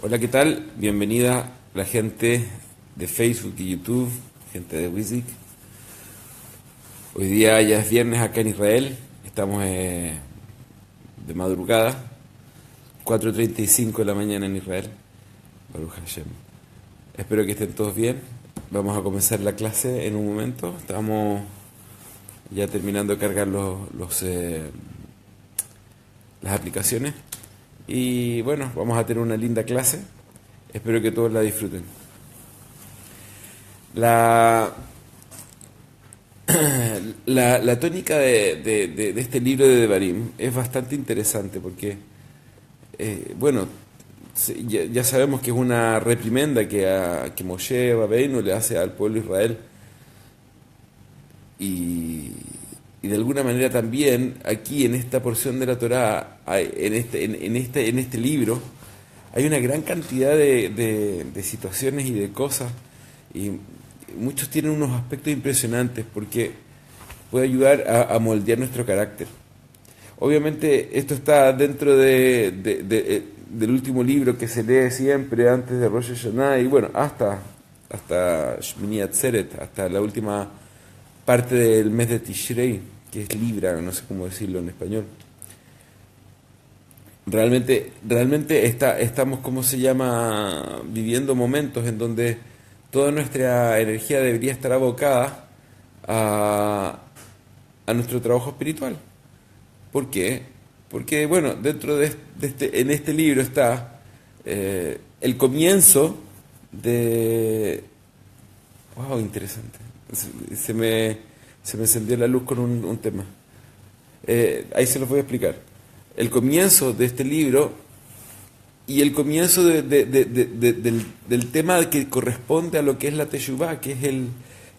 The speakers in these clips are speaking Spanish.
Hola, ¿qué tal? Bienvenida la gente de Facebook y YouTube, gente de Wizik. Hoy día ya es viernes acá en Israel, estamos de madrugada, 4:35 de la mañana en Israel. Baruch Hashem. Espero que estén todos bien. Vamos a comenzar la clase en un momento. Estamos ya terminando de cargar las aplicaciones. Y bueno, vamos a tener una linda clase. Espero que todos la disfruten. La, la tónica de este libro de Devarim es bastante interesante porque, bueno, ya sabemos que es una reprimenda que Moshe Rabbeinu le hace al pueblo de Israel y, y de alguna manera también aquí en esta porción de la Torá, en este libro, hay una gran cantidad de situaciones y de cosas y muchos tienen unos aspectos impresionantes porque puede ayudar a moldear nuestro carácter. Obviamente esto está dentro del último libro que se lee siempre antes de Rosh Hashanah y bueno, hasta Shmini Atzeret, hasta la última parte del mes de Tishrei, que es Libra, no sé cómo decirlo en español. Realmente estamos, ¿cómo se llama?, viviendo momentos en donde toda nuestra energía debería estar abocada a nuestro trabajo espiritual. ¿Por qué? Porque, bueno, en este libro está el comienzo de... ¡Wow! Interesante. Se me, se me encendió la luz con un tema. Ahí se los voy a explicar. El comienzo de este libro y el comienzo del tema que corresponde a lo que es la Teshuvá, que es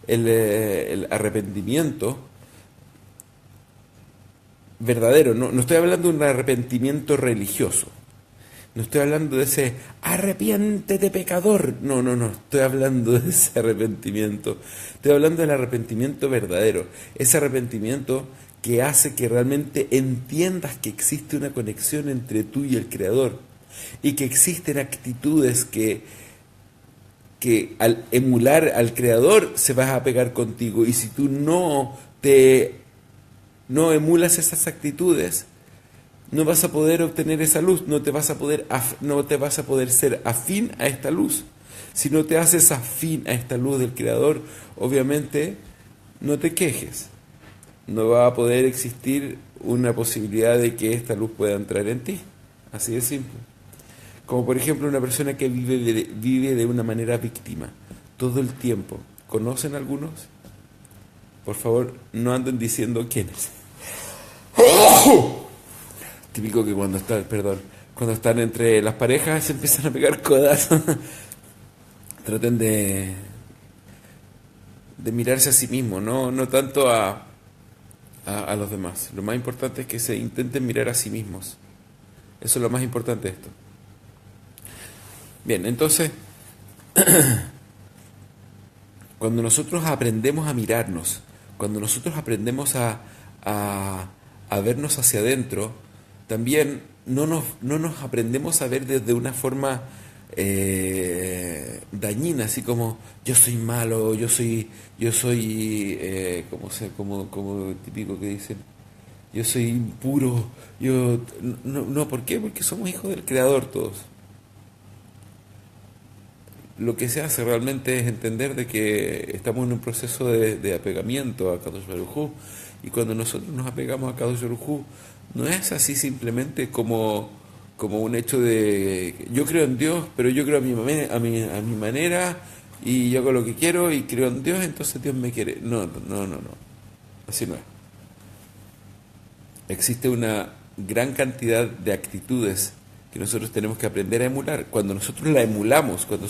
el arrepentimiento verdadero. No estoy hablando de un arrepentimiento religioso. No estoy hablando de ese arrepiéntete pecador. No. Estoy hablando de ese arrepentimiento. Estoy hablando del arrepentimiento verdadero. Ese arrepentimiento que hace que realmente entiendas que existe una conexión entre tú y el Creador. Y que existen actitudes que al emular al Creador se vas a pegar contigo. Y si tú no emulas esas actitudes, no vas a poder obtener esa luz, no te vas a poder ser afín a esta luz. Si no te haces afín a esta luz del Creador, obviamente no te quejes. No va a poder existir una posibilidad de que esta luz pueda entrar en ti. Así de simple. Como por ejemplo una persona que vive de una manera víctima todo el tiempo. ¿Conocen algunos? Por favor, no anden diciendo quiénes. Típico que cuando están entre las parejas se empiezan a pegar codazos. Traten de mirarse a sí mismos, no tanto a los demás. Lo más importante es que se intenten mirar a sí mismos. Eso es lo más importante de esto. Bien, entonces, cuando nosotros aprendemos a mirarnos, cuando nosotros aprendemos a vernos hacia adentro, también no nos aprendemos a ver desde una forma dañina, así como yo soy malo, como típico que dicen, yo soy impuro, no, ¿por qué? Porque somos hijos del Creador todos. Lo que se hace realmente es entender de que estamos en un proceso de apegamiento a Kadosh Baruj Hu, y cuando nosotros nos apegamos a Kadosh Baruj Hu, no es así simplemente como un hecho de yo creo en Dios, pero yo creo a mi manera y yo hago lo que quiero y creo en Dios, entonces Dios me quiere. No. Así no es. Existe una gran cantidad de actitudes que nosotros tenemos que aprender a emular. Cuando nosotros la emulamos, cuando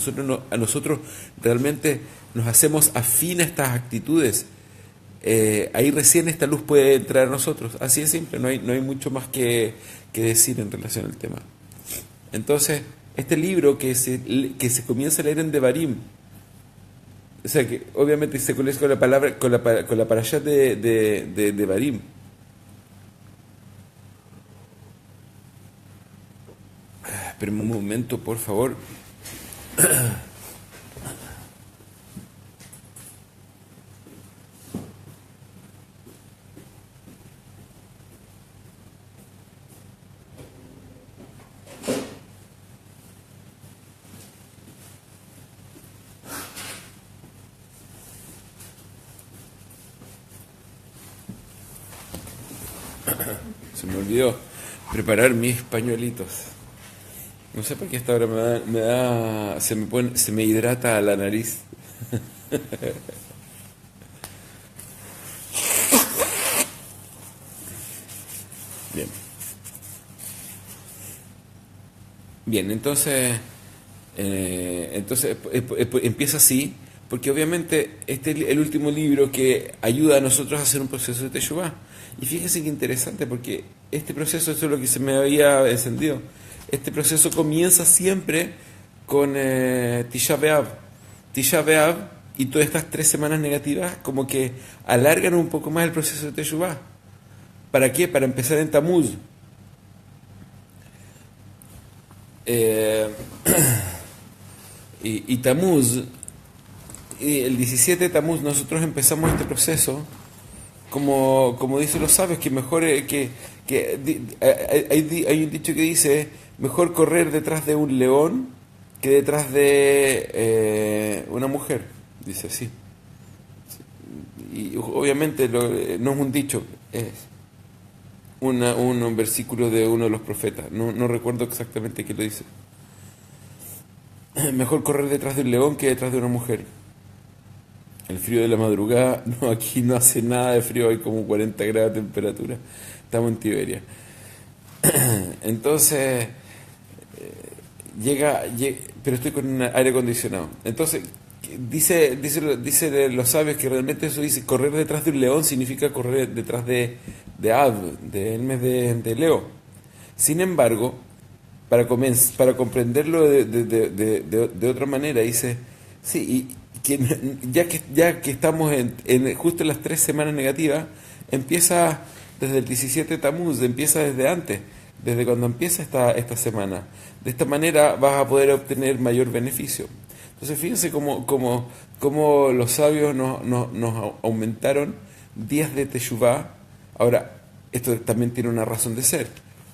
a nosotros realmente nos hacemos afín a estas actitudes, ahí recién esta luz puede entrar a nosotros. Así de simple, no hay mucho más que decir en relación al tema. Entonces, este libro que se comienza a leer en Devarim, o sea que obviamente se comienza con la palabra, con la parashá de Devarim. Pero un momento, por favor. Se me olvidó preparar mis pañuelitos. No sé por qué esta hora se me hidrata la nariz. Bien. Bien, empieza así, porque obviamente este es el último libro que ayuda a nosotros a hacer un proceso de Teshuvah. Y fíjense qué interesante, porque este proceso, esto es lo que se me había encendido, este proceso comienza siempre con Tisha B'Av. Tisha B'Av y todas estas 3 semanas negativas como que alargan un poco más el proceso de Teshuvah. ¿Para qué? Para empezar en Tamuz. Eh, y Tamuz, y el 17 de Tamuz nosotros empezamos este proceso, como dicen los sabios, que mejor hay un dicho que dice, mejor correr detrás de un león que detrás de una mujer, dice así. Y obviamente no es un dicho, es un versículo de uno de los profetas, no recuerdo exactamente qué lo dice. Mejor correr detrás de un león que detrás de una mujer. El frío de la madrugada, no, aquí no hace nada de frío, hay como 40 grados de temperatura. Estamos en Tiberia. Entonces, pero estoy con un aire acondicionado. Entonces, dice de los sabios que realmente eso dice, correr detrás de un león significa correr detrás de Av, del mes de Leo. Sin embargo, para comprenderlo de otra manera, dice, sí, y que ya que estamos justo en las 3 semanas negativas, empieza desde el 17 de Tamuz, empieza desde antes, desde cuando empieza esta semana. De esta manera vas a poder obtener mayor beneficio. Entonces fíjense cómo los sabios nos aumentaron días de Teshuvah. Ahora, esto también tiene una razón de ser.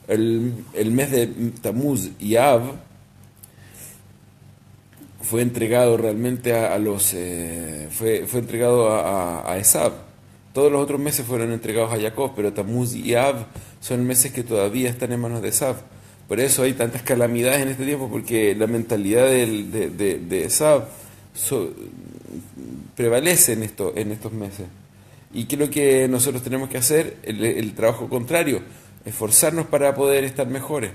El mes de Tamuz y Av fue entregado realmente fue entregado a Esav. Todos los otros meses fueron entregados a Jacob, pero Tamuz y Av son meses que todavía están en manos de Esav. Por eso hay tantas calamidades en este tiempo, porque la mentalidad de Esav prevalece en estos meses. ¿Y qué es lo que nosotros tenemos que hacer? El trabajo contrario, esforzarnos para poder estar mejores,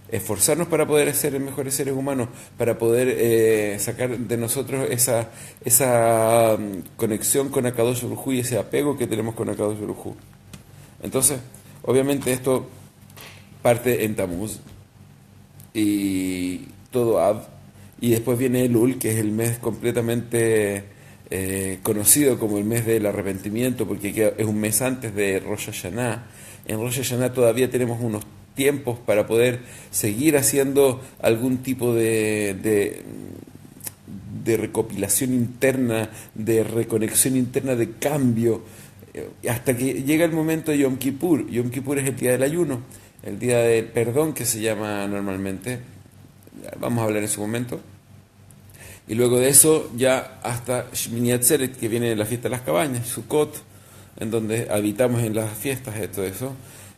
esforzarnos para poder ser mejores seres humanos, para poder sacar de nosotros esa conexión con Akadosh Baruj Hu y ese apego que tenemos con Akadosh Baruj Hu. Entonces, obviamente esto parte en Tamuz y todo Av, y después viene Elul, que es el mes completamente conocido como el mes del arrepentimiento, porque es un mes antes de Rosh Hashanah. En Rosh Hashanah todavía tenemos unos tiempos para poder seguir haciendo algún tipo de recopilación interna, de reconexión interna, de cambio, hasta que llega el momento de Yom Kippur. Yom Kippur es el día del ayuno, el día del perdón que se llama normalmente. Vamos a hablar en su momento. Y luego de eso ya hasta Shmini Atzeret, que viene la fiesta de las cabañas, Sukkot, en donde habitamos en las fiestas de todo eso.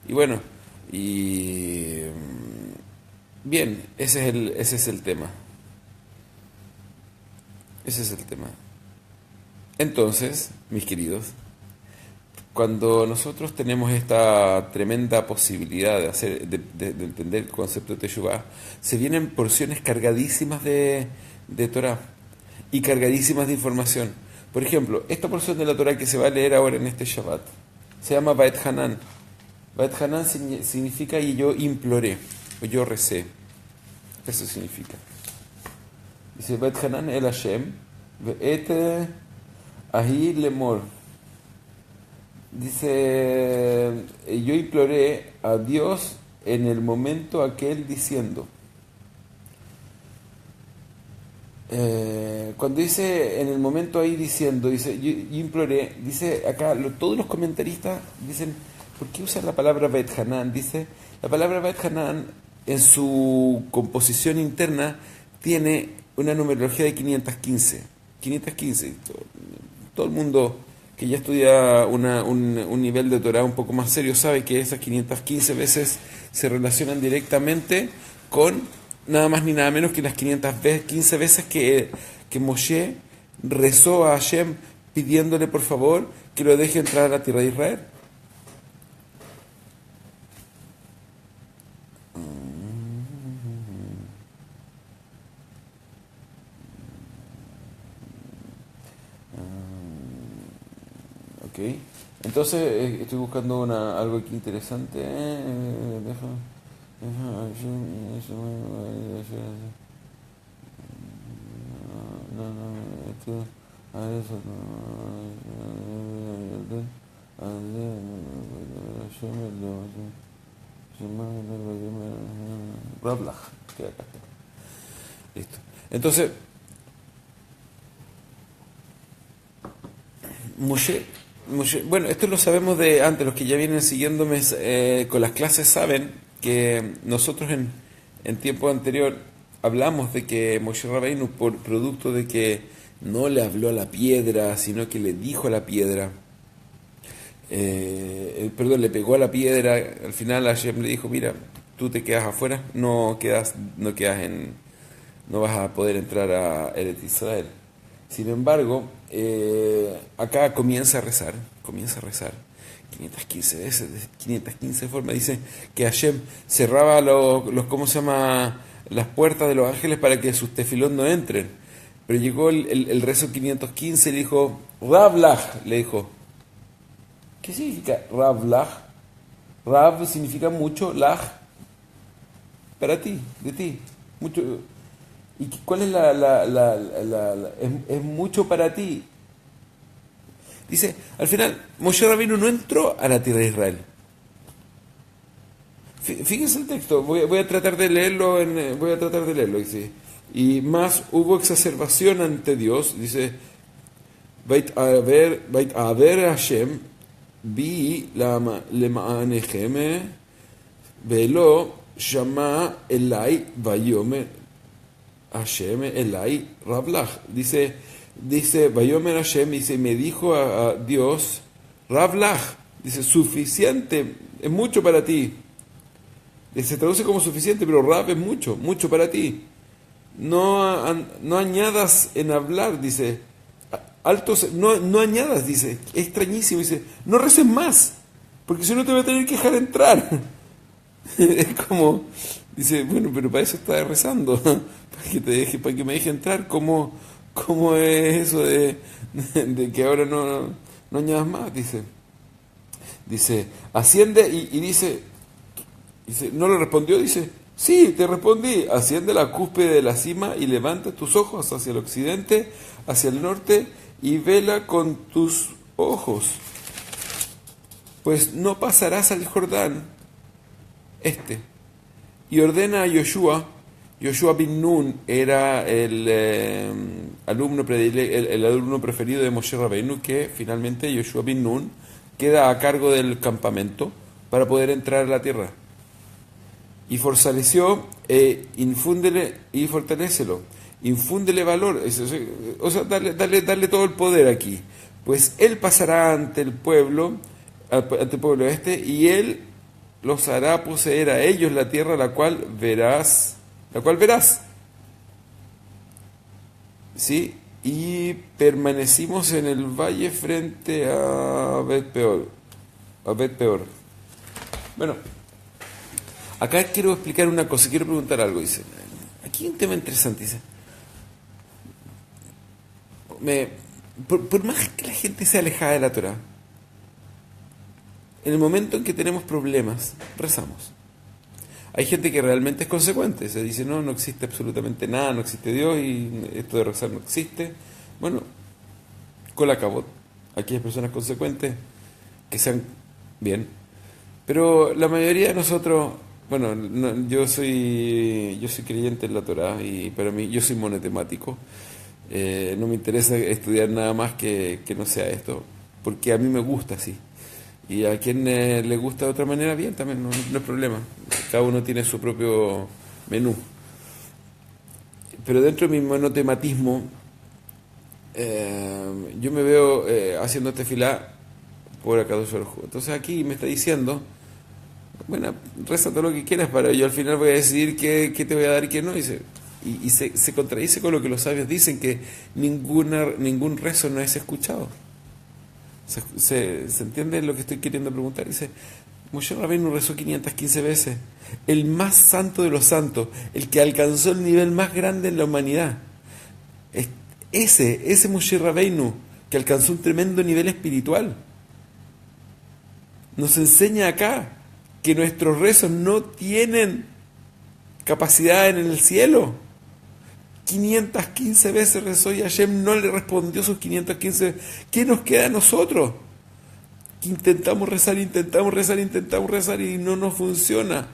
Y bueno, bien, ese es el tema. Ese es el tema. Entonces, mis queridos, cuando nosotros tenemos esta tremenda posibilidad de entender el concepto de Teshuvah, se vienen porciones cargadísimas de Torah y cargadísimas de información. Por ejemplo, esta porción de la Torah que se va a leer ahora en este Shabbat se llama Ba'et Hanan. Ba'et Hanan significa y yo imploré, o yo recé. Eso significa. Dice Ba'et Hanan el Hashem, Ve'et Ahi Lemor. Dice, yo imploré a Dios en el momento aquel diciendo. Cuando dice en el momento ahí diciendo, dice, yo imploré, dice acá, todos los comentaristas dicen, ¿por qué usan la palabra Bet Hanan? Dice, la palabra Bet Hanan en su composición interna tiene una numerología de 515. 515. Todo el mundo que ya estudia un nivel de Torah un poco más serio sabe que esas 515 veces se relacionan directamente con nada más ni nada menos que las 515 veces que Moshe rezó a Hashem pidiéndole por favor que lo deje entrar a la tierra de Israel. Ok, entonces estoy buscando algo aquí interesante. Rablach, que acá está. Listo. Entonces, bueno, esto lo sabemos de antes, los que ya vienen siguiéndome con las clases saben que nosotros en tiempo anterior hablamos de que Moshe Rabbeinu, por producto de que no le habló a la piedra, sino que le dijo a la piedra, perdón, le pegó a la piedra, al final Hashem le dijo, mira, tú te quedas afuera, no vas a poder entrar a Eretz Israel. Sin embargo, acá comienza a rezar 515 veces, 515 formas. Dice que Hashem cerraba ¿cómo se llama? Las puertas de los ángeles para que sus tefilón no entren. Pero llegó el rezo 515 y le dijo, Rablach, le dijo. ¿Qué significa Rablach? Rab significa mucho, lach, para ti, de ti. Mucho. ¿Y cuál es es mucho para ti? Dice, al final, Moshe Rabbeinu no entró a la tierra de Israel. Fíjense el texto, voy a tratar de leerlo, dice. Y más hubo exacerbación ante Dios, dice, Bait Aver Hashem, Bi Lema'anechem, Velo Shama Elai Vayomer Hashem Elai Rablach. Dice Vayomer Hashem, dice, me dijo a Dios, Rablach, dice, suficiente, es mucho para ti. Se traduce como suficiente, pero Rab es mucho, mucho para ti. No añadas en hablar, dice, no añadas, dice, es extrañísimo, dice, no reces más, porque si no te voy a tener que dejar entrar. Es como, dice, bueno, pero para eso estás rezando, para que me deje entrar. ¿Cómo es eso de que ahora no añadas más? Dice, asciende y dice, no le respondió, dice, sí, te respondí, asciende a la cúspide de la cima y levanta tus ojos hacia el occidente, hacia el norte y vela con tus ojos, pues no pasarás al Jordán y ordena a Yoshua bin Nun era el alumno preferido de Moshe Rabbeinu, que finalmente Yoshua bin Nun queda a cargo del campamento para poder entrar a la tierra. Y fortaleció, fortalécelo, infúndele valor, o sea, darle todo el poder aquí, pues él pasará ante el pueblo y él los hará poseer a ellos la tierra la cual verás, ¿sí? Y permanecimos en el valle frente a Bet Peor. Bueno, acá quiero explicar una cosa, quiero preguntar algo, dice. Aquí hay un tema interesante, dice. Por más que la gente sea alejada de la Torah, en el momento en que tenemos problemas, rezamos. Hay gente que realmente es consecuente, se dice, no existe absolutamente nada, no existe Dios y esto de rezar no existe. Bueno, cola cabot, aquí hay personas consecuentes que sean bien, pero la mayoría de nosotros bueno, yo soy creyente en la Torá y para mí yo soy monotemático. No me interesa estudiar nada más que no sea esto, porque a mí me gusta así. Y a quien le gusta de otra manera, bien, también no es problema. Cada uno tiene su propio menú. Pero dentro de mi monotematismo, yo me veo haciendo tefilá por Akadosh Baruj Hu. Entonces aquí me está diciendo, bueno, reza todo lo que quieras para yo al final voy a decidir qué te voy a dar y qué no. Se contradice con lo que los sabios dicen, que ningún rezo no es escuchado. Se entiende lo que estoy queriendo preguntar. Dice, Moshe Rabbeinu rezó 515 veces. El más santo de los santos, el que alcanzó el nivel más grande en la humanidad. Es- ese Moshe Rabbeinu, que alcanzó un tremendo nivel espiritual, nos enseña acá que nuestros rezos no tienen capacidad en el cielo. 515 veces rezó y Hashem no le respondió sus 515. ¿Qué nos queda a nosotros? Que intentamos rezar y no nos funciona.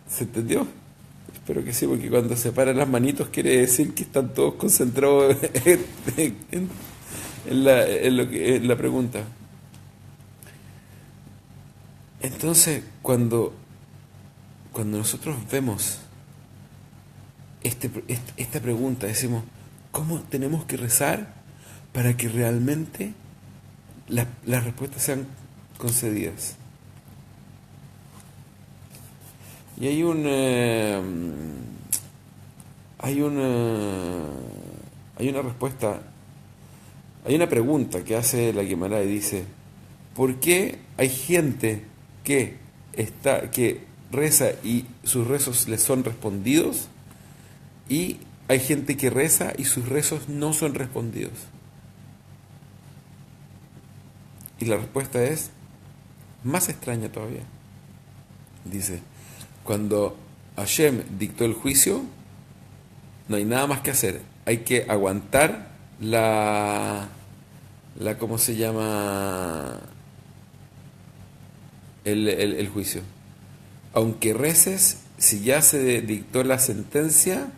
¿Se entendió? Espero que sí, porque cuando se paran las manitos quiere decir que están todos concentrados en la pregunta. Entonces, cuando nosotros vemos esta pregunta, decimos, ¿cómo tenemos que rezar para que realmente las respuestas sean concedidas? Y hay una, hay una respuesta, hay una pregunta que hace la Guemará y dice, ¿por qué hay gente que reza y sus rezos les son respondidos y hay gente que reza y sus rezos no son respondidos? Y la respuesta es más extraña todavía. Dice, cuando Hashem dictó el juicio, no hay nada más que hacer. Hay que aguantar ¿cómo se llama? El juicio. Aunque reces, si ya se dictó la sentencia,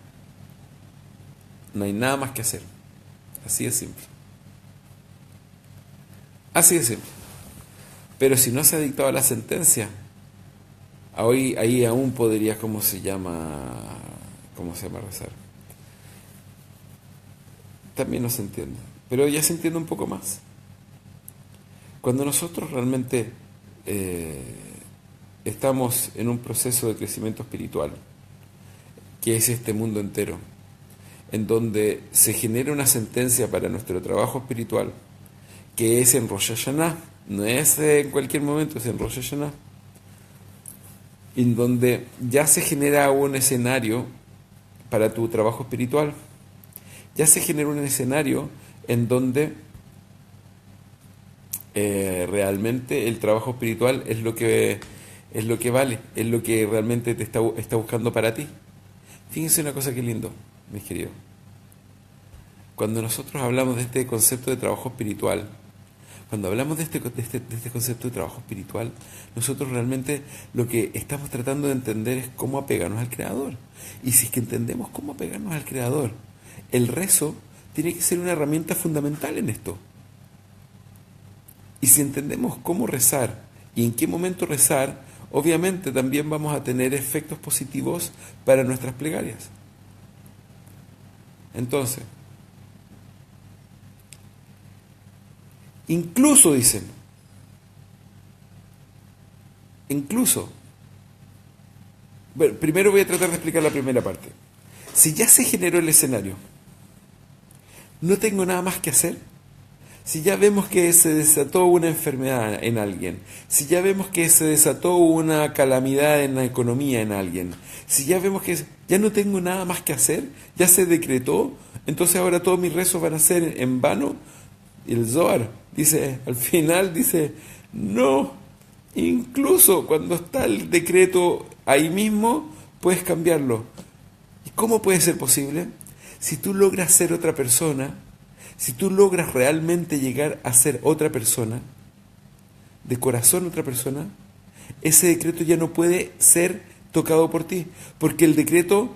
no hay nada más que hacer. Así de simple. Así de simple. Pero si no se ha dictado la sentencia, ahí aún podrías, ¿cómo se llama rezar? También no se entiende. Pero ya se entiende un poco más. Cuando nosotros realmente estamos en un proceso de crecimiento espiritual, que es este mundo entero, en donde se genera una sentencia para nuestro trabajo espiritual, que es en Rosh Hashanah, no es en cualquier momento, es en Rosh Hashanah, en donde ya se genera un escenario para tu trabajo espiritual, ya se genera un escenario en donde realmente el trabajo espiritual es lo que vale, es lo que realmente te está buscando para ti. Fíjense una cosa que lindo, mis queridos. Cuando nosotros hablamos de este concepto de trabajo espiritual, cuando hablamos de este concepto de trabajo espiritual, nosotros realmente lo que estamos tratando de entender es cómo apegarnos al Creador. Y si es que entendemos cómo apegarnos al Creador, el rezo tiene que ser una herramienta fundamental en esto. Y si entendemos cómo rezar y en qué momento rezar, obviamente también vamos a tener efectos positivos para nuestras plegarias. Entonces, incluso dicen, bueno, primero voy a tratar de explicar la primera parte. Si ya se generó el escenario, no tengo nada más que hacer. Si ya vemos que se desató una enfermedad en alguien, si ya vemos que se desató una calamidad en la economía en alguien, si ya vemos que ya no tengo nada más que hacer, ya se decretó, entonces ahora todos mis rezos van a ser en vano. Y el Zohar dice, al final dice, no, incluso cuando está el decreto ahí mismo, puedes cambiarlo. ¿Y cómo puede ser posible? Si tú logras ser otra persona, si tú logras realmente llegar a ser otra persona, de corazón a otra persona, ese decreto ya no puede ser tocado por ti, porque el decreto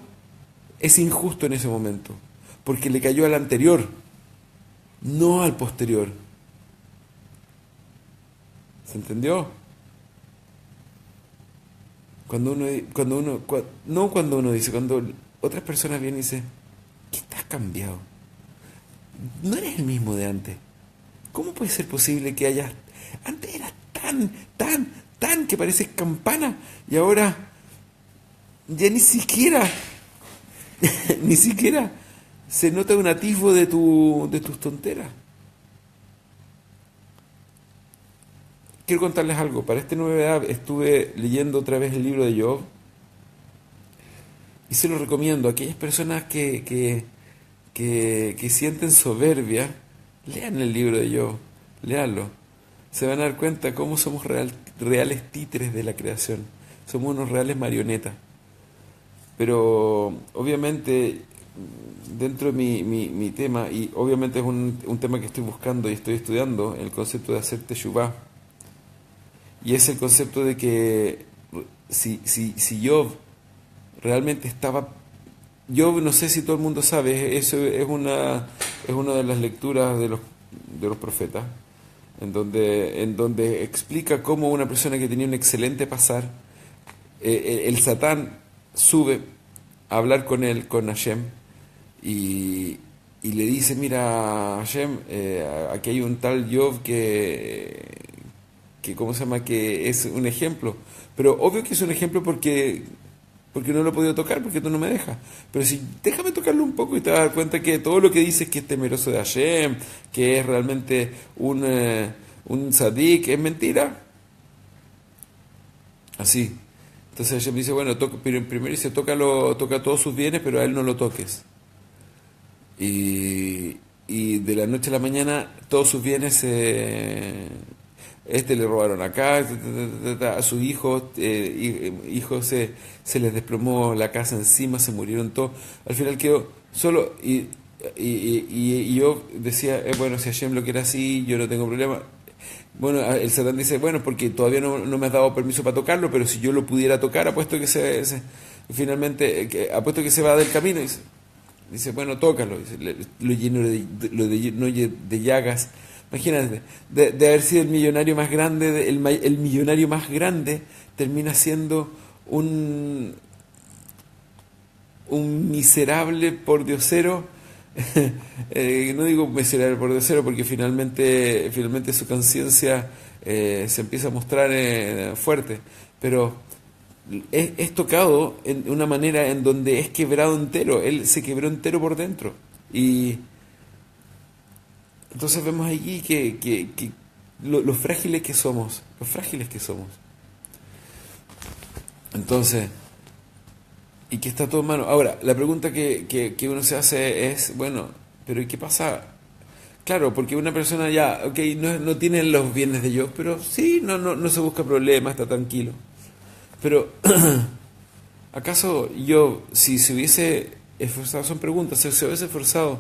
es injusto en ese momento, porque le cayó al anterior, no al posterior. ¿Se entendió? No cuando uno dice, cuando otras personas vienen y dicen, ¿qué estás cambiado? No eres el mismo de antes. ¿Cómo puede ser posible que hayas... Antes eras tan que pareces campana y ahora ya ni siquiera, ni siquiera se nota un atisbo de tus tonteras. Quiero contarles algo. Para esta novedad estuve leyendo otra vez el libro de Job y se lo recomiendo a aquellas personas que sienten soberbia. Lean el libro de Job, leanlo. Se van a dar cuenta cómo somos reales títeres de la creación. Somos unos reales marionetas. Pero obviamente dentro de mi tema, y obviamente es un tema que estoy buscando y estoy estudiando, el concepto de hacer teshuvá. Y es el concepto de que si Job realmente estaba... Job, no sé si todo el mundo sabe, eso es una de las lecturas de los profetas, en donde explica cómo una persona que tenía un excelente pasar, el Satán sube a hablar con él, con Hashem, y le dice, mira, Hashem, aquí hay un tal Job que ¿cómo se llama? Que es un ejemplo. Pero obvio que es un ejemplo porque no lo he podido tocar, porque tú no me dejas. Pero si déjame tocarlo un poco y te vas a dar cuenta que todo lo que dices que es temeroso de Hashem, que es realmente un tzadik, es mentira. Así. Entonces Hashem dice, bueno, primero dice, toca todos sus bienes, pero a él no lo toques. Y de la noche a la mañana todos sus bienes le robaron acá, a sus hijos, se les desplomó la casa encima, se murieron todos. Al final quedó solo y yo decía, bueno, si Hashem lo quiere así, yo no tengo problema. Bueno, el Satán dice, bueno, porque todavía no me has dado permiso para tocarlo, pero si yo lo pudiera tocar, apuesto que finalmente, apuesto que se va del camino. Dice, bueno, tócalo. Dice, lo lleno de llagas. Imagínate, de haber sido el millonario más grande, el millonario más grande termina siendo un miserable pordiosero. No digo miserable pordiosero porque finalmente su conciencia se empieza a mostrar fuerte, pero es tocado en una manera en donde es quebrado entero. Él se quebró entero por dentro. Y entonces vemos allí que lo frágiles que somos, los frágiles que somos. Entonces, y que está todo en mano. Ahora, la pregunta que uno se hace es, bueno, pero ¿y qué pasa? Claro, porque una persona ya, ok, no tiene los bienes de Dios, pero sí, no se busca problemas, está tranquilo. Pero, ¿acaso yo, si se hubiese esforzado, son preguntas, si se hubiese esforzado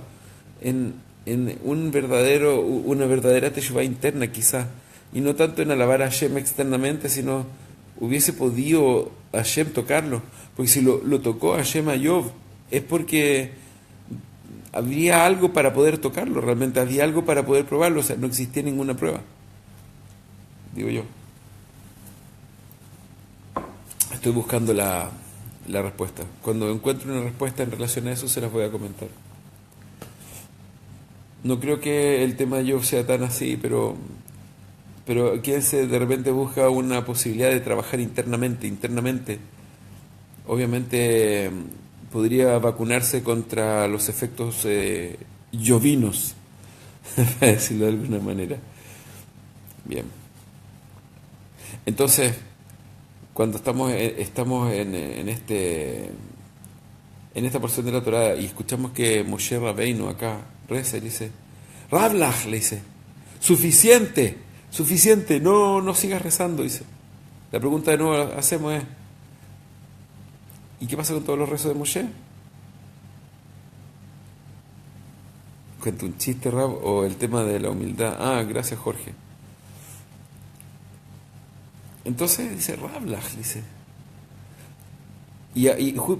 en una verdadera teshuvá interna quizá, y no tanto en alabar a Hashem externamente, sino hubiese podido Hashem tocarlo? Porque si lo tocó Hashem a Job, es porque había algo para poder tocarlo, realmente había algo para poder probarlo, o sea, no existía ninguna prueba, digo yo. Estoy buscando la respuesta. Cuando encuentre una respuesta en relación a eso, se las voy a comentar. No creo que el tema de Job sea tan así, pero quien de repente busca una posibilidad de trabajar internamente, obviamente podría vacunarse contra los efectos jovinos, para decirlo de alguna manera. Bien. Entonces, cuando estamos en esta porción de la Torá y escuchamos que Moshe Rabbeinu acá reza y dice, Rablach, le dice, suficiente, no sigas rezando, dice. La pregunta de nuevo hacemos es, ¿y qué pasa con todos los rezos de Moshe? ¿Cuento un chiste, Rab? ¿O el tema de la humildad? Ah, gracias, Jorge. Entonces dice Rablach, dice.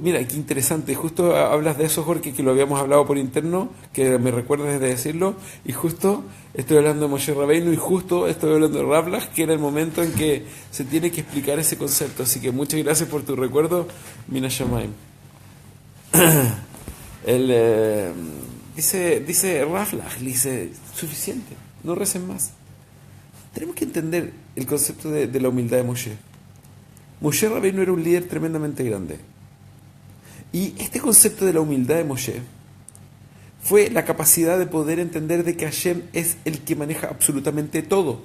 Mira, qué interesante, justo hablas de eso, Jorge, que lo habíamos hablado por interno, que me recuerdas de decirlo, y justo estoy hablando de Moshe Rabbeinu, y justo estoy hablando de Rablach, que era el momento en que se tiene que explicar ese concepto. Así que muchas gracias por tu recuerdo, Mina Shamaim. El, dice Rablach, dice, suficiente, no recen más. Tenemos que entender el concepto de la humildad de Moshe. Moshe Rabbeinu era un líder tremendamente grande. Y este concepto de la humildad de Moshe fue la capacidad de poder entender de que Hashem es el que maneja absolutamente todo.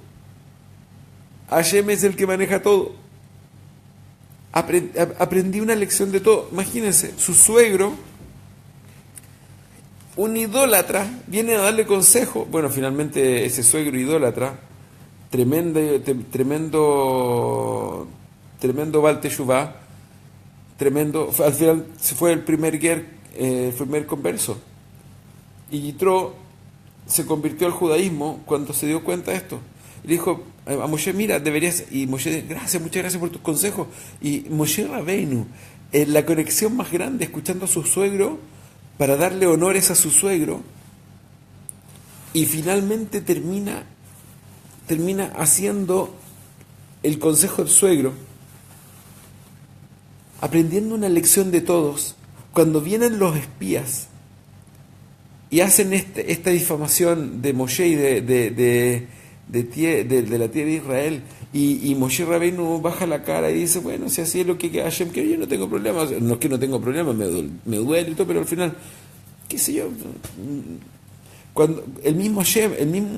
Hashem es el que maneja todo. Aprendí una lección de todo. Imagínense, su suegro, un idólatra, viene a darle consejo. Bueno, finalmente ese suegro idólatra, tremendo Baal Teshuvá, tremendo, al final se fue el primer converso. Y Yitro se convirtió al judaísmo cuando se dio cuenta de esto. Y le dijo a Moshe, mira, deberías, y Moshe, muchas gracias por tus consejos. Y Moshe Rabbeinu, la conexión más grande, escuchando a su suegro, para darle honores a su suegro, y finalmente termina haciendo el consejo del suegro, aprendiendo una lección de todos. Cuando vienen los espías y hacen esta difamación de Moshe y de la tierra de Israel, y Moshe Rabbeinu baja la cara y dice, bueno, si así es lo que Hashem quiere, yo no tengo problema. O sea, no es que no tengo problema, me duele y todo, pero al final, qué sé yo, cuando el mismo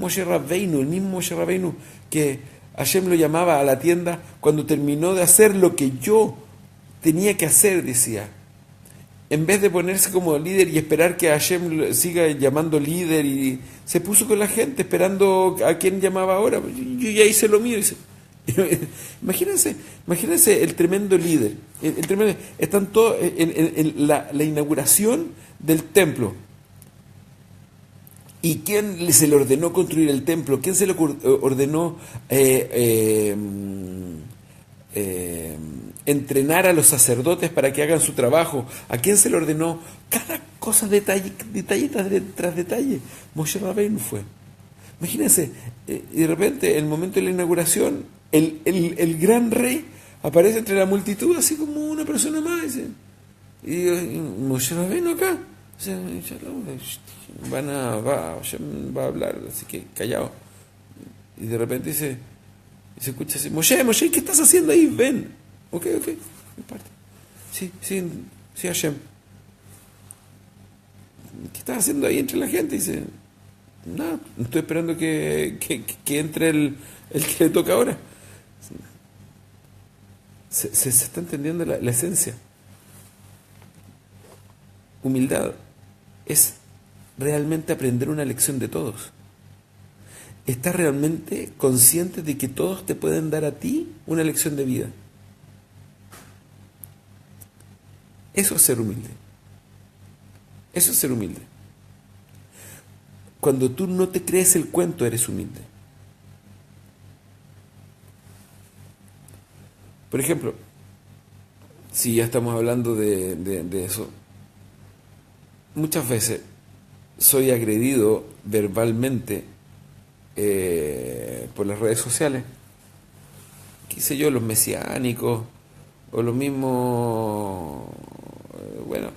Moshe Rabbeinu, que Hashem lo llamaba a la tienda, cuando terminó de hacer lo que yo tenía que hacer, decía, en vez de ponerse como líder y esperar que Hashem siga llamando líder, y se puso con la gente esperando a quién llamaba ahora. Yo ya hice lo mío. Imagínense el tremendo líder. Están todos en la inauguración del templo. ¿Y quién se le ordenó construir el templo? ¿Quién se le ordenó entrenar a los sacerdotes para que hagan su trabajo? ¿A quién se le ordenó? Cada cosa, detalle tras detalle. Moshe Rabbeinu fue. Imagínense, y de repente, en el momento de la inauguración, el gran rey aparece entre la multitud, así como una persona más. Y Moshe Rabbeinu acá. O sea, va a hablar, así que callado. Y de repente se escucha así, Moshe, ¿qué estás haciendo ahí? Ven. Ok, me parte. Sí, Hashem. ¿Qué estás haciendo ahí entre la gente? Dice, no, estoy esperando que entre el que le toca ahora. Se está entendiendo la esencia. Humildad es realmente aprender una lección de todos. Estás realmente consciente de que todos te pueden dar a ti una lección de vida. Eso es ser humilde. Eso es ser humilde. Cuando tú no te crees el cuento, eres humilde. Por ejemplo, si ya estamos hablando de eso, muchas veces soy agredido verbalmente por las redes sociales, qué sé yo, los mesiánicos, o lo mismo, bueno,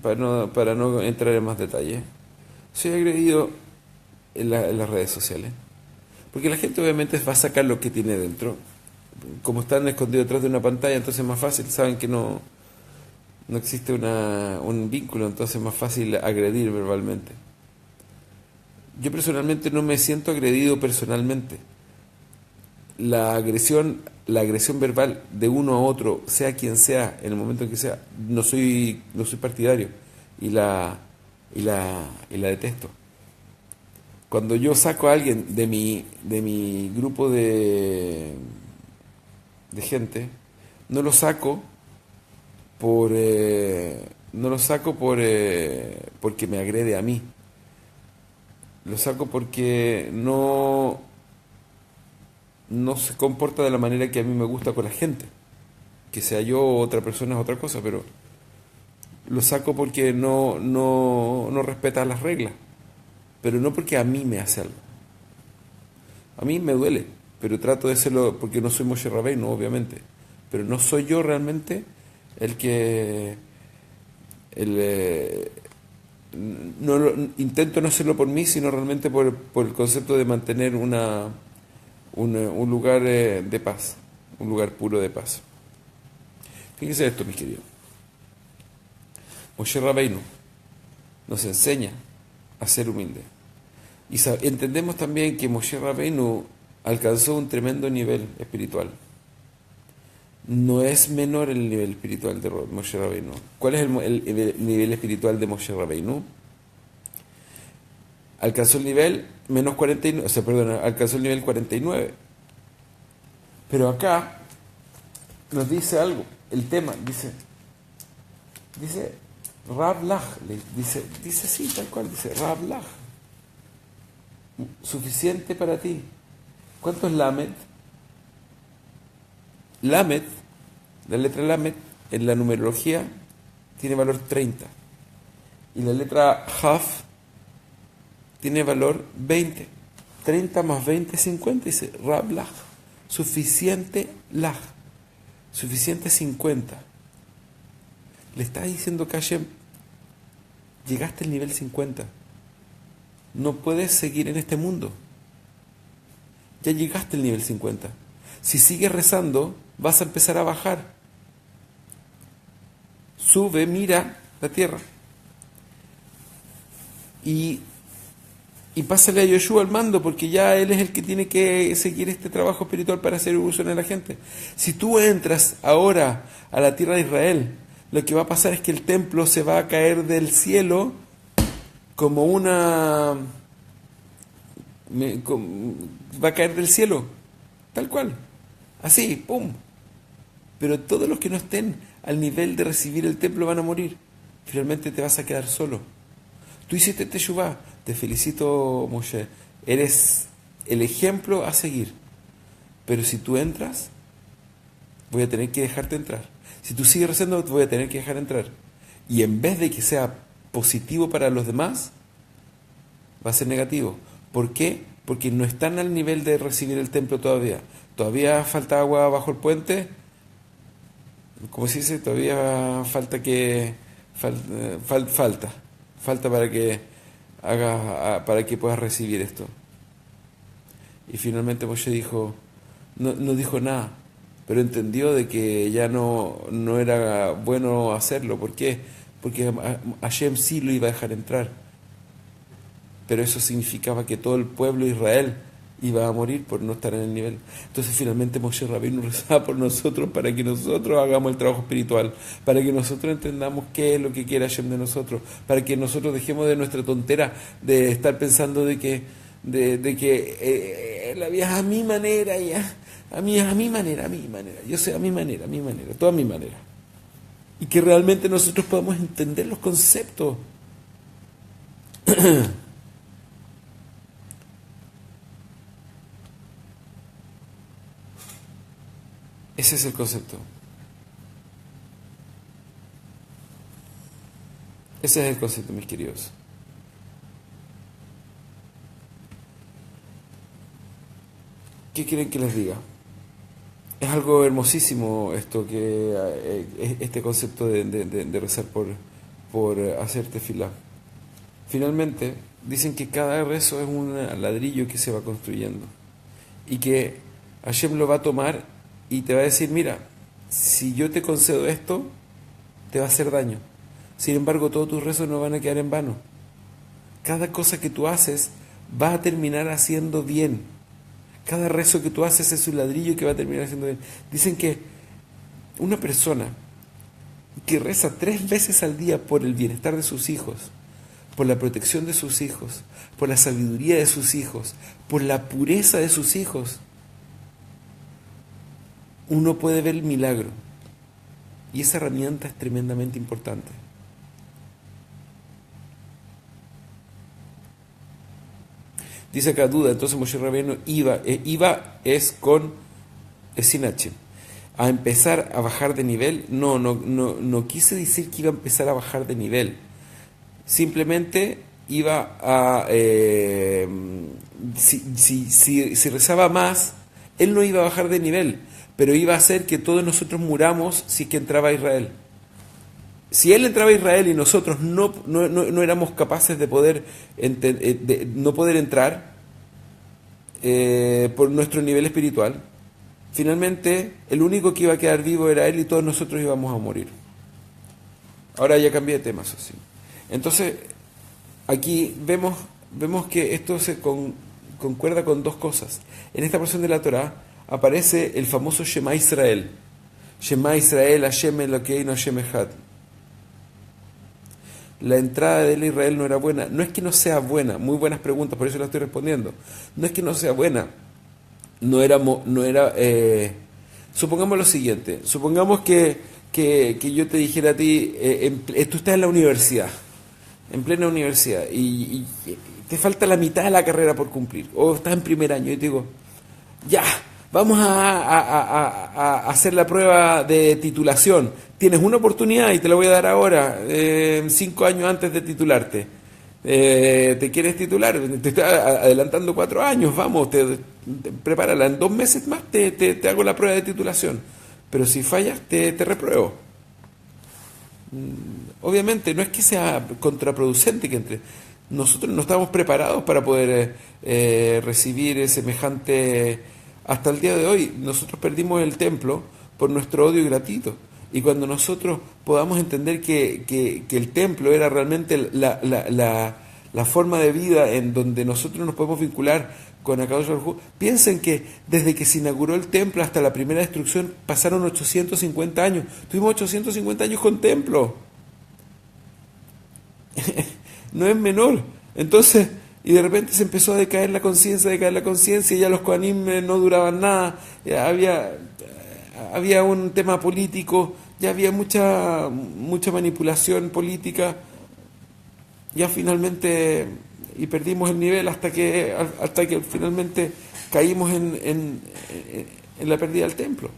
para no entrar en más detalle, soy agredido en las redes sociales, porque la gente obviamente va a sacar lo que tiene dentro. Como están escondidos detrás de una pantalla, entonces es más fácil, saben que no existe un vínculo, entonces es más fácil agredir verbalmente. Yo personalmente no me siento agredido personalmente. La agresión verbal de uno a otro, sea quien sea, en el momento en que sea, no soy partidario, y la detesto. Cuando yo saco a alguien de mi grupo de gente, no lo saco porque me agrede a mí. Lo saco porque no no se comporta de la manera que a mí me gusta con la gente. Que sea yo o otra persona es otra cosa, pero lo saco porque no respeta las reglas. Pero no porque a mí me hace algo. A mí me duele, pero trato de hacerlo porque no soy Moshe Rabbeinu, obviamente. Pero no soy yo realmente el que... El, intento no hacerlo por mí, sino realmente por el concepto de mantener un lugar de paz, un lugar puro de paz. Fíjense esto, mis queridos. Moshe Rabbeinu nos enseña a ser humilde. Y entendemos también que Moshe Rabbeinu alcanzó un tremendo nivel espiritual. No es menor el nivel espiritual de Moshe Rabbeinu. ¿Cuál es el nivel espiritual de Moshe Rabbeinu? Alcanzó el nivel menos 49, o sea, perdón, alcanzó el nivel 49. Pero acá nos dice algo, el tema, dice Rav Lach, dice así, tal cual, dice Rav Lach, suficiente para ti. ¿Cuánto es Lamed? Lamed, la letra Lamed, en la numerología, tiene valor 30. Y la letra Haf tiene valor 20. 30 más 20 es 50, dice Rav Lach. Suficiente Lach. Suficiente 50. Le está diciendo que Hashem, llegaste al nivel 50. No puedes seguir en este mundo. Ya llegaste al nivel 50. Si sigues rezando, vas a empezar a bajar. Sube, mira la tierra. Y pásale a Yoshua al mando, porque ya él es el que tiene que seguir este trabajo espiritual para hacer evolución en la gente. Si tú entras ahora a la tierra de Israel, lo que va a pasar es que el templo se va a caer del cielo como una... va a caer del cielo, tal cual, así, pum. Pero todos los que no estén al nivel de recibir el templo van a morir. Finalmente te vas a quedar solo. Tú hiciste Teshuvah, te felicito, Moshe. Eres el ejemplo a seguir. Pero si tú entras, voy a tener que dejarte entrar. Si tú sigues rezando, te voy a tener que dejar entrar. Y en vez de que sea positivo para los demás, va a ser negativo. ¿Por qué? Porque no están al nivel de recibir el templo todavía. Todavía falta agua bajo el puente. Como se dice, todavía falta que... Falta para que para que puedas recibir esto. Y finalmente Moshe dijo, no dijo nada, pero entendió de que ya no era bueno hacerlo. ¿Por qué? Porque Hashem sí lo iba a dejar entrar, pero eso significaba que todo el pueblo de Israel iba a morir por no estar en el nivel. Entonces finalmente Moshe Rabbeinu rezaba por nosotros para que nosotros hagamos el trabajo espiritual, para que nosotros entendamos qué es lo que quiere Hashem de nosotros, para que nosotros dejemos de nuestra tontera de estar pensando de que la vida es a mi manera, ya, a mi manera, yo sé a mi manera, toda mi manera. Y que realmente nosotros podamos entender los conceptos. Ese es el concepto. Ese es el concepto, mis queridos. ¿Qué quieren que les diga? Es algo hermosísimo esto, este concepto de rezar por hacer tefilá. Finalmente, dicen que cada rezo es un ladrillo que se va construyendo. Y que Hashem lo va a tomar y te va a decir, mira, si yo te concedo esto, te va a hacer daño. Sin embargo, todos tus rezos no van a quedar en vano. Cada cosa que tú haces va a terminar haciendo bien. Cada rezo que tú haces es un ladrillo que va a terminar haciendo bien. Dicen que una persona que reza 3 veces al día por el bienestar de sus hijos, por la protección de sus hijos, por la sabiduría de sus hijos, por la pureza de sus hijos, uno puede ver el milagro. Y esa herramienta es tremendamente importante. Dice acá duda, entonces Moshe Rabbeinu iba es sin H, a empezar a bajar de nivel. No quise decir que iba a empezar a bajar de nivel. Simplemente iba a... si rezaba más, él no iba a bajar de nivel, pero iba a hacer que todos nosotros muramos si es que entraba a Israel. Si él entraba a Israel y nosotros no éramos capaces de poder no poder entrar por nuestro nivel espiritual, finalmente el único que iba a quedar vivo era él y todos nosotros íbamos a morir. Ahora ya cambié de tema, eso sí. Entonces, aquí vemos que esto concuerda con dos cosas. En esta porción de la Torá aparece el famoso Shema Israel. Shema Israel, Hashem Elokeinu, Hashem Echad. La entrada de Israel no era buena. No es que no sea buena, muy buenas preguntas, por eso la estoy respondiendo. No es que no sea buena. Supongamos lo siguiente. Supongamos que yo te dijera a ti, tú estás en la universidad, en plena universidad, y te falta la mitad de la carrera por cumplir, o estás en primer año, y te digo, ya, vamos a hacer la prueba de titulación. Tienes una oportunidad y te la voy a dar ahora, 5 años antes de titularte. ¿Te quieres titular? Te estoy adelantando 4 años, vamos, prepárala. En 2 meses más te hago la prueba de titulación. Pero si fallas, te repruebo. Obviamente, no es que sea contraproducente que entre. Nosotros no estamos preparados para poder recibir semejante. Hasta el día de hoy, nosotros perdimos el templo por nuestro odio gratuito. Y cuando nosotros podamos entender que el templo era realmente la forma de vida en donde nosotros nos podemos vincular con Akadosh Baruj Hu, piensen que desde que se inauguró el templo hasta la primera destrucción pasaron 850 años. Tuvimos 850 años con templo. No es menor. Entonces, y de repente se empezó a decaer la conciencia, y ya los Kohanim no duraban nada, había un tema político, ya había mucha manipulación política, ya finalmente, y perdimos el nivel hasta que finalmente caímos en la pérdida del templo.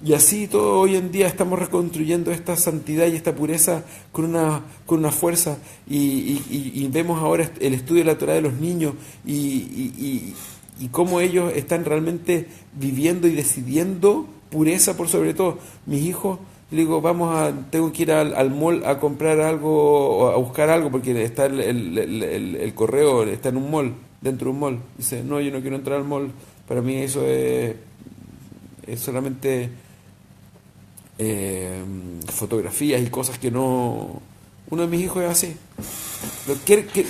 Y así todo hoy en día estamos reconstruyendo esta santidad y esta pureza con una fuerza, y vemos ahora el estudio de la Torá de los niños y cómo ellos están realmente viviendo y decidiendo pureza por sobre todo. Mis hijos, le digo, tengo que ir al mall a comprar algo, o a buscar algo, porque está el correo, está en un mall, dentro de un mall. Dice, no, yo no quiero entrar al mall, para mí eso es solamente fotografías y cosas que no... Uno de mis hijos es así.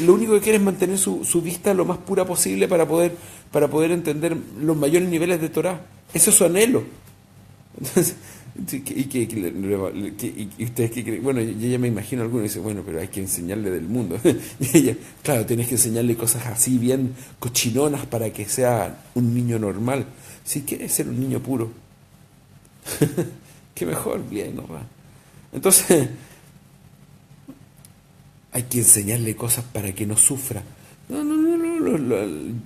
Lo único que quiere es mantener su vista lo más pura posible para poder entender los mayores niveles de Torah. Ese es su anhelo. Entonces, y ustedes qué creen. Bueno, yo ya me imagino alguno dice, bueno, pero hay que enseñarle del mundo. Y ella, claro, tienes que enseñarle cosas así bien cochinonas para que sea un niño normal. Si quiere ser un niño puro, qué mejor, bien, ¿no? Entonces, hay que enseñarle cosas para que no sufra. No,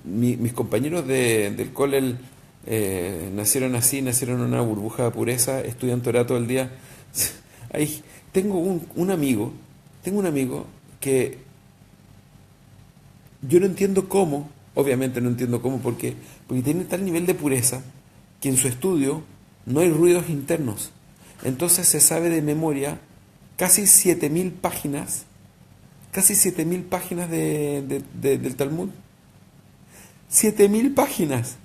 mis compañeros del cole nacieron así, nacieron en una burbuja de pureza, estudian Torah todo el día. Ahí tengo un amigo que yo no entiendo cómo, obviamente no entiendo cómo, porque tiene tal nivel de pureza que en su estudio no hay ruidos internos. Entonces se sabe de memoria casi 7.000 páginas del Talmud. 7.000 páginas.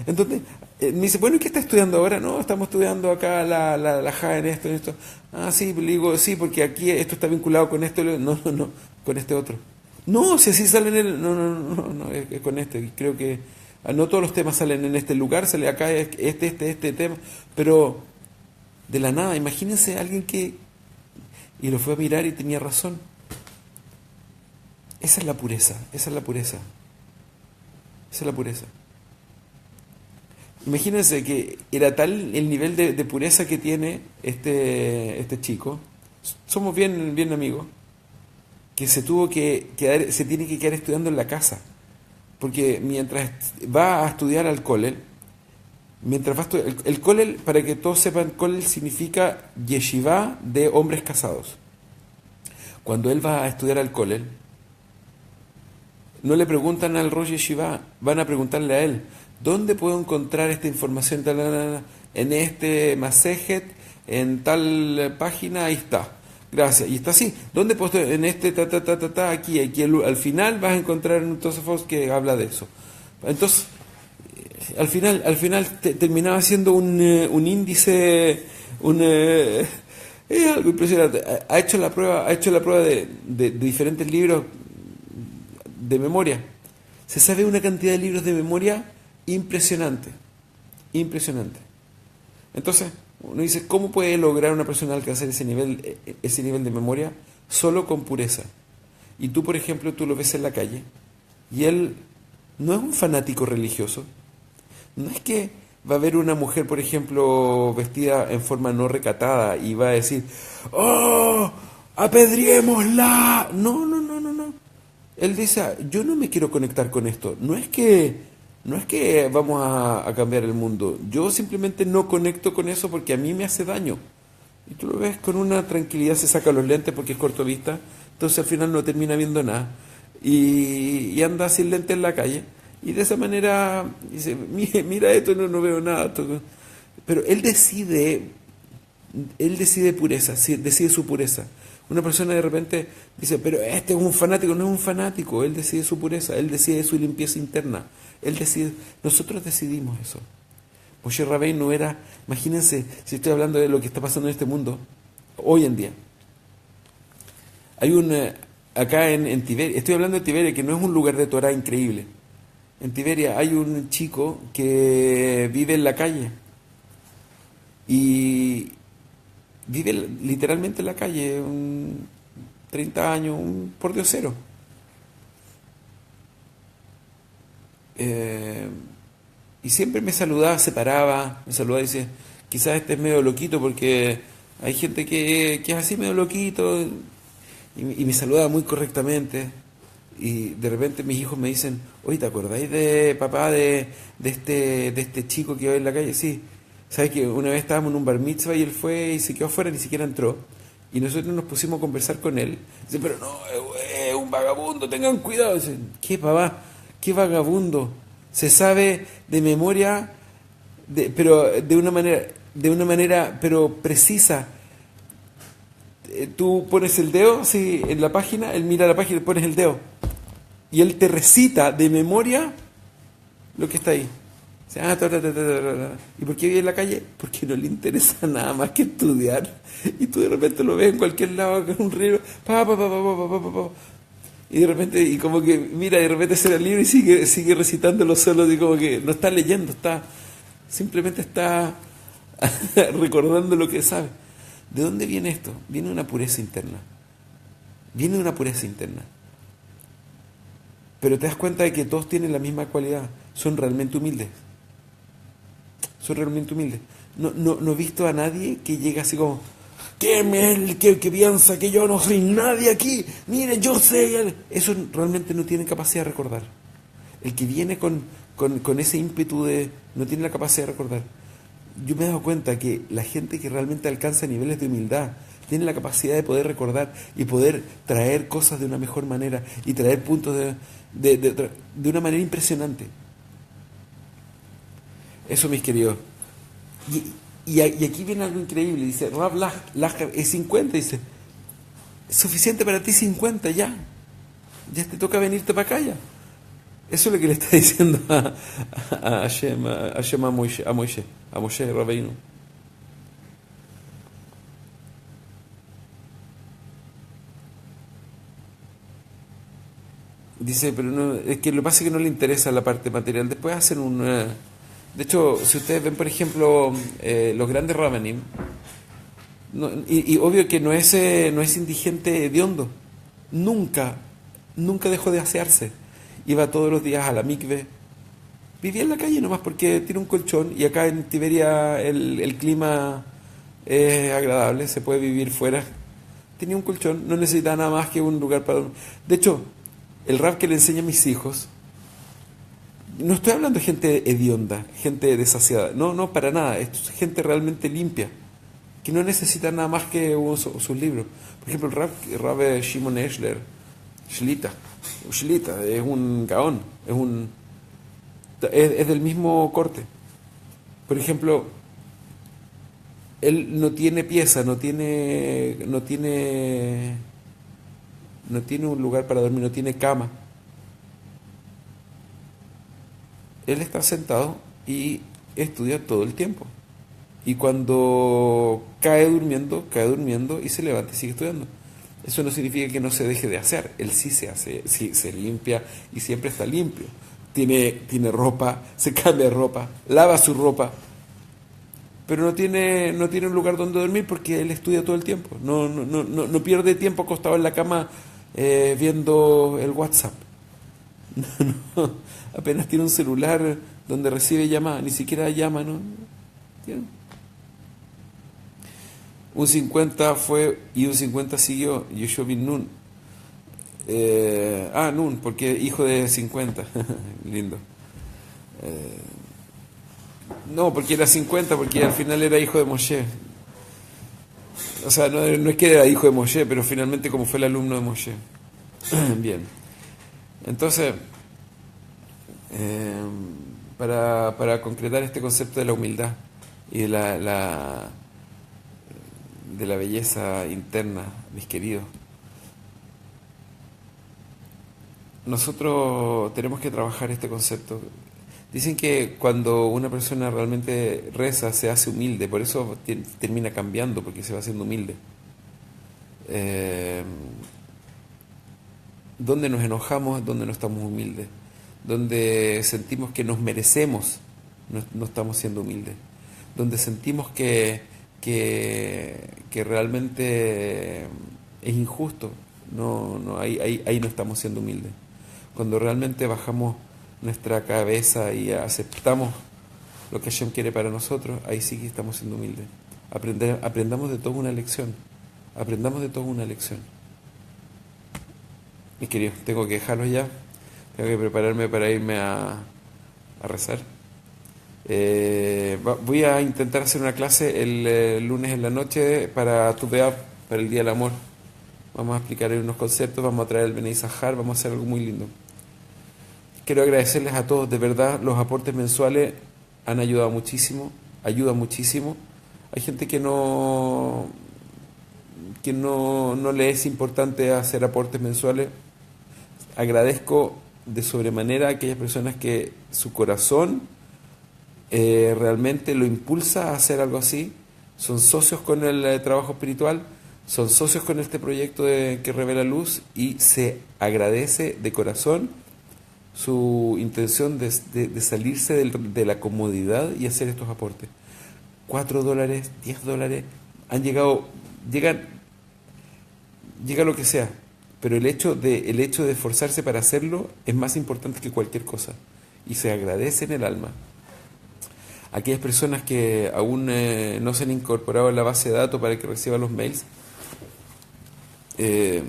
Entonces, me dice, bueno, ¿y qué está estudiando ahora? No, estamos estudiando acá la JA en esto. Ah, sí, le digo, sí, porque aquí esto está vinculado con esto. No, con este otro. No, si así sale en el... No, es con este. Creo que no todos los temas salen en este lugar, sale acá este tema. Pero, de la nada, imagínense a alguien que... Y lo fue a mirar y tenía razón. Esa es la pureza. Imagínense que era tal el nivel de pureza que tiene este chico. Somos bien amigos, que se tiene que quedar estudiando en la casa. porque mientras va a estudiar al Kollel, mientras va a estudiar, el Kollel, para que todos sepan, Kollel significa yeshiva de hombres casados. Cuando él va a estudiar al Kollel, no le preguntan al Rosh Yeshiva, van a preguntarle a él, ¿dónde puedo encontrar esta información? En este Masejet, en tal página, ahí está. Gracias. Y está así. ¿Dónde puedo? En este, aquí, al final vas a encontrar un Tosafos que habla de eso. Entonces, al final terminaba siendo un índice, es algo impresionante. Ha hecho la prueba de diferentes libros de memoria. Se sabe una cantidad de libros de memoria impresionante. Impresionante. Entonces, uno dice, ¿cómo puede lograr una persona alcanzar ese nivel de memoria? Solo con pureza. Y tú, por ejemplo, tú lo ves en la calle, y él no es un fanático religioso. No es que va a ver una mujer, por ejemplo, vestida en forma no recatada y va a decir, ¡oh! ¡Apedriémosla! No, no, no, no, no. Él dice, yo no me quiero conectar con esto. No es que vamos a cambiar el mundo. Yo simplemente no conecto con eso porque a mí me hace daño. Y tú lo ves con una tranquilidad, se saca los lentes porque es corto vista, entonces al final no termina viendo nada. Y anda sin lentes en la calle. Y de esa manera dice, mira esto, no veo nada. Pero él decide pureza, decide su pureza. Una persona de repente dice, pero este es un fanático. No es un fanático, él decide su pureza, él decide su limpieza interna. Nosotros decidimos eso. Moshe Rabbeinu era, imagínense, si estoy hablando de lo que está pasando en este mundo, hoy en día. Hay acá en Tiberia, estoy hablando de Tiberia, que no es un lugar de Torah increíble. En Tiberia hay un chico que vive en la calle y vive literalmente en la calle, 30 años, un pordiosero. Y siempre me saludaba, se paraba, me saludaba y decía, quizás este es medio loquito porque hay gente que es así medio loquito, y me saludaba muy correctamente. Y de repente mis hijos me dicen, oye, ¿te acordáis de papá de este chico que va en la calle? Sí. ¿Sabes que una vez estábamos en un bar mitzvah y él fue y se quedó afuera, ni siquiera entró? Y nosotros nos pusimos a conversar con él. Dice, pero no, es un vagabundo, tengan cuidado. Dice, ¿qué papá? ¿Qué vagabundo? Se sabe de memoria, pero de una manera pero precisa. Tú pones el dedo, sí, en la página, él mira la página y pones el dedo. Y él te recita de memoria lo que está ahí. Dice, ¿y por qué vive en la calle? Porque no le interesa nada más que estudiar. Y tú de repente lo ves en cualquier lado con un río, y de repente, y como que, mira, de repente se da libre y sigue recitándolo solo, y como que no está leyendo, simplemente está recordando lo que sabe. ¿De dónde viene esto? Viene una pureza interna. Viene una pureza interna. Pero te das cuenta de que todos tienen la misma cualidad. Son realmente humildes. Son realmente humildes. No he visto a nadie que llegue así como, que piensa que yo no soy nadie aquí. Mire, yo sé. Eso realmente no tiene capacidad de recordar. El que viene con ese ímpetu no tiene la capacidad de recordar. Yo me he dado cuenta que la gente que realmente alcanza niveles de humildad tiene la capacidad de poder recordar y poder traer cosas de una mejor manera y traer puntos de una manera impresionante. Eso, mis queridos. Y aquí viene algo increíble. Dice, Rav Lacher es 50. Dice, es suficiente para ti 50 ya. Ya te toca venirte para acá ya. Eso es lo que le está diciendo a Hashem, a Moshe Rabbeinu. Dice, pero no, es que lo que pasa es que no le interesa la parte material. Después hacen de hecho, si ustedes ven, por ejemplo, los grandes Rabbanim, y obvio que no es indigente hediondo. Nunca dejó de asearse. Iba todos los días a la mikve. Vivía en la calle nomás porque tiene un colchón, y acá en Tiberia el clima es agradable, se puede vivir fuera. Tenía un colchón, no necesitaba nada más que un lugar para dormir. De hecho, el rap que le enseña a mis hijos No estoy hablando de gente hedionda, gente desasiada. No, no, para nada. Esto es gente realmente limpia, que no necesita nada más que sus libros. Por ejemplo, el Rab Shimon Eschler, Shlita. Shlita es un gaón, es del mismo corte. Por ejemplo, él no tiene pieza, no tiene un lugar para dormir, no tiene cama. Él está sentado y estudia todo el tiempo. Y cuando cae durmiendo y se levanta y sigue estudiando. Eso no significa que no se deje de hacer. Él sí se hace, sí se limpia y siempre está limpio. Tiene ropa, se cambia de ropa, lava su ropa, pero no tiene un lugar donde dormir porque él estudia todo el tiempo. No pierde tiempo acostado en la cama viendo el WhatsApp. No, apenas tiene un celular donde recibe llamadas, ni siquiera llama, ¿no? Tiene- Un 50 fue y un 50 siguió, Yoshua bin Nun. Nun, porque hijo de 50. Lindo. No, porque era 50, porque al final era hijo de Moshe. O sea, no es que era hijo de Moshe, pero finalmente como fue el alumno de Moshe. Bien. Entonces, eh, para concretar este concepto de la humildad y de la belleza interna, mis queridos, nosotros tenemos que trabajar este concepto. Dicen que cuando una persona realmente reza, se hace humilde, por eso termina cambiando, porque se va haciendo humilde. Eh, donde nos enojamos es donde no estamos humildes. Donde sentimos que nos merecemos, no estamos siendo humildes. Donde sentimos que realmente es injusto, ahí no estamos siendo humildes. Cuando realmente bajamos nuestra cabeza y aceptamos lo que Hashem quiere para nosotros, ahí sí que estamos siendo humildes. Aprendamos de todo una lección. Aprendamos de todo una lección. Mis queridos, tengo que dejarlos ya. Tengo que prepararme para irme a rezar. Voy a intentar hacer una clase el lunes en la noche para Tu Beab, para el Día del Amor. Vamos a explicar ahí unos conceptos, vamos a traer el Bnei Sahar, vamos a hacer algo muy lindo. Quiero agradecerles a todos, de verdad, los aportes mensuales han ayudado muchísimo, ayudan muchísimo. Hay gente que no le es importante hacer aportes mensuales. Agradezco de sobremanera a aquellas personas que su corazón realmente lo impulsa a hacer algo así. Son socios con el trabajo espiritual, son socios con este proyecto que revela luz, y se agradece de corazón su intención de salirse de la comodidad y hacer estos aportes. $4, $10, han llegado, llega lo que sea, pero el hecho de esforzarse para hacerlo es más importante que cualquier cosa, y se agradece en el alma. Aquellas personas que aún no se han incorporado en la base de datos para que reciban los mails, eh,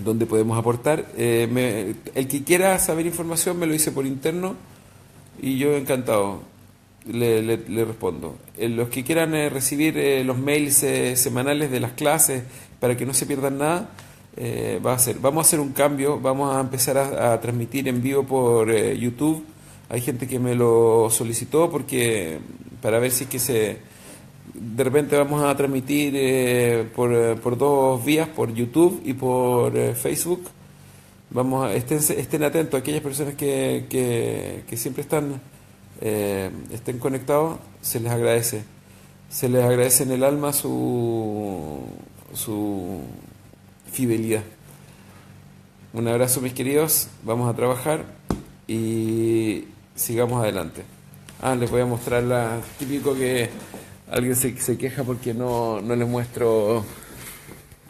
donde podemos aportar. El que quiera saber información me lo dice por interno y yo encantado le respondo. Los que quieran recibir los mails semanales de las clases para que no se pierdan nada, vamos a hacer un cambio, vamos a empezar a transmitir en vivo por YouTube. Hay gente que me lo solicitó porque para ver si es que de repente vamos a transmitir por dos vías, por YouTube y por Facebook. Estén atentos a aquellas personas que siempre estén conectados, se les agradece en el alma su fidelidad. Un abrazo, mis queridos, vamos a trabajar y sigamos adelante. Les voy a mostrar típico que alguien se queja porque no les muestro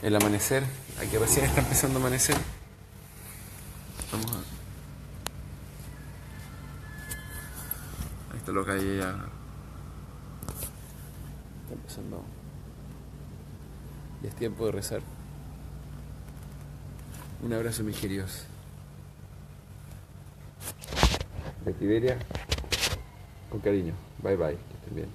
el amanecer. Aquí recién está empezando a amanecer. Vamos a... Ahí está lo que hay ya. Está empezando. Ya es tiempo de rezar. Un abrazo, mis queridos. Cautiveria, con cariño. Bye bye, que estén bien.